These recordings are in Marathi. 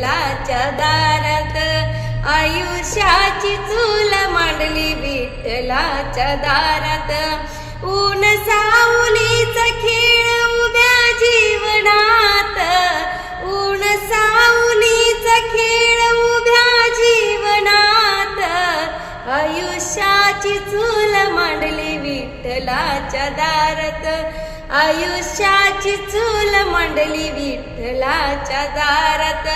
विठ्ठलाच्या दारात, आयुष्याची चूल मांडली विठ्ठलाच्या दारात. ऊन सावलीचा खेळ उभ्या जीवनात, ऊन सावलीचा खेळ उभ्या जीवनात, आयुष्याची चूल मांडली विठ्ठलाच्या दारात, आयुष्याची चूल मांडली विठ्ठलाच्या दारात.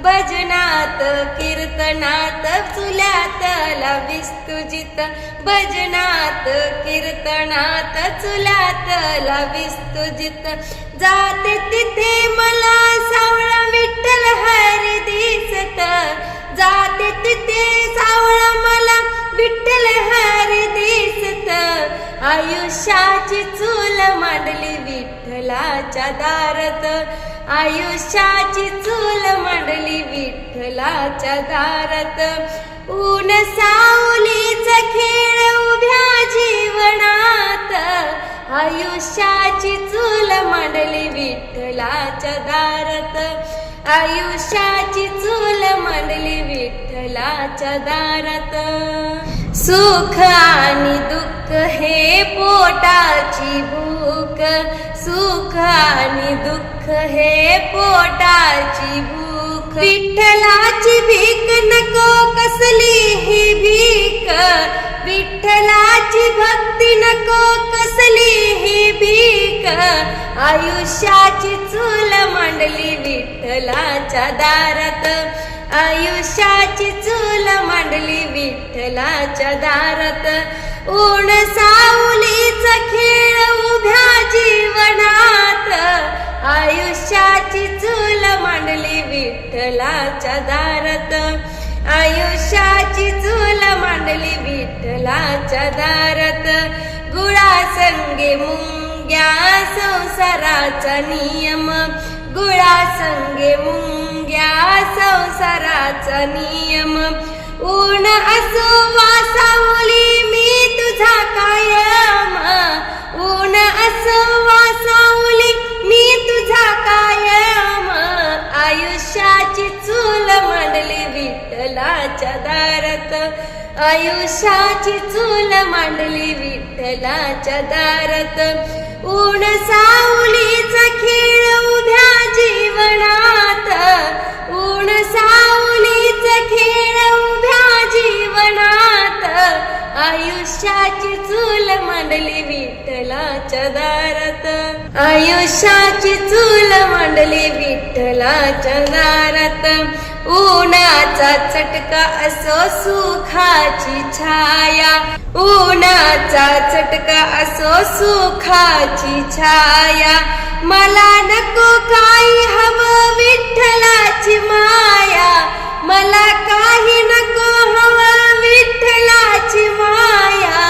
भजनात कीर्तनात चुल्यात लावीस तुझीत, भजनात कीर्तनात चुल्यात लावीस तुझीत. जाते तिथे मला सावळा विठ्ठल हरी दिसत, जाते तिथे सावळा मला विठ्ठल हरी दिसत, आयुष्याची चूल मांडली विठ्ठलाच्या दारात, आयुष्याची चूल मांडली विठ्ठलाच्या दारात. ऊन सावलीचा खेळ उभ्या जीवनात, आयुष्याची चूल मांडली विठ्ठलाच्या दारात, आयुष्याची चूल मांडली विठ्ठलाच्या दारात. सुख आणि दुःख हे पोटाची भूक, सुख आणि दुःख हे पोटाची भूक, विठ्ठलाची भीक नको कसली ही भीक, विठ्ठलाची भक्ती नको कसली ही भीक, आयुष्याची चूल मांडली विठ्ठलाच्या दारात, आयुष्याची चूल मांडली विठ्ठलाच्या दारात. ऊन सावलीचा खेळ उभ्या जीवनात, आयुष्याची चूल मांडली विठ्ठलाच्या दारात, आयुष्याची चूल मांडली विठ्ठलाच्या दारात. गुळासंगे मुंग्या संसाराचा नियम, गुळासंगे मुंग्या संसाराचा नियम, ऊन असो वा सावली मी तुझा कायम, ऊन असो वा सावली मी तुझा कायम, आयुष्याची चूल मांडली विठ्ठलाच्या दारात, आयुष्याची चूल मांडली विठ्ठलाच्या दारात. ऊन सावलीचा खेळ उभ्या जीवनात, ऊन सावलीचा खेळ उभ्या जीवनात, आयुष्याची चूल मांडली विठ्ठलाच्या दारात, आयुष्याची चूल मांडली विठ्ठलाच्या दारात. उन्हाचा चटका असो सुखाची छाया, उन्हाचा चटका असो सुखाची छाया, मला नको काही हवं विठ्ठलाची माया, मला काही नको हवं विठ्ठलाची माया,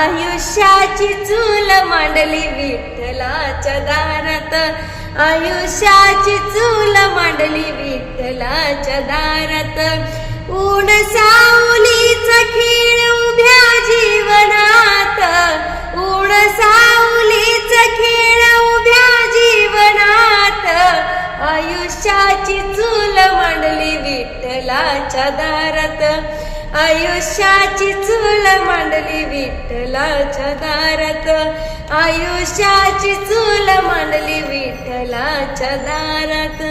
आयुष्याची चूल मांडली विठ्ठलाच्या दारात, आयुष्याची चूल मांडली विठ्ठलाच्या दारात. ऊन सावलीचा खेळ उभ्या जीवनात, ऊन सावलीचा खेळ उभ्या जीवनात, आयुष्याची चूल मांडली विठ्ठलाच्या दारात, आयुष्याची चूल मांडली विठ्ठलाच्या दारात, आयुष्याची चूल मांडली विठ्ठलाच्या दारात.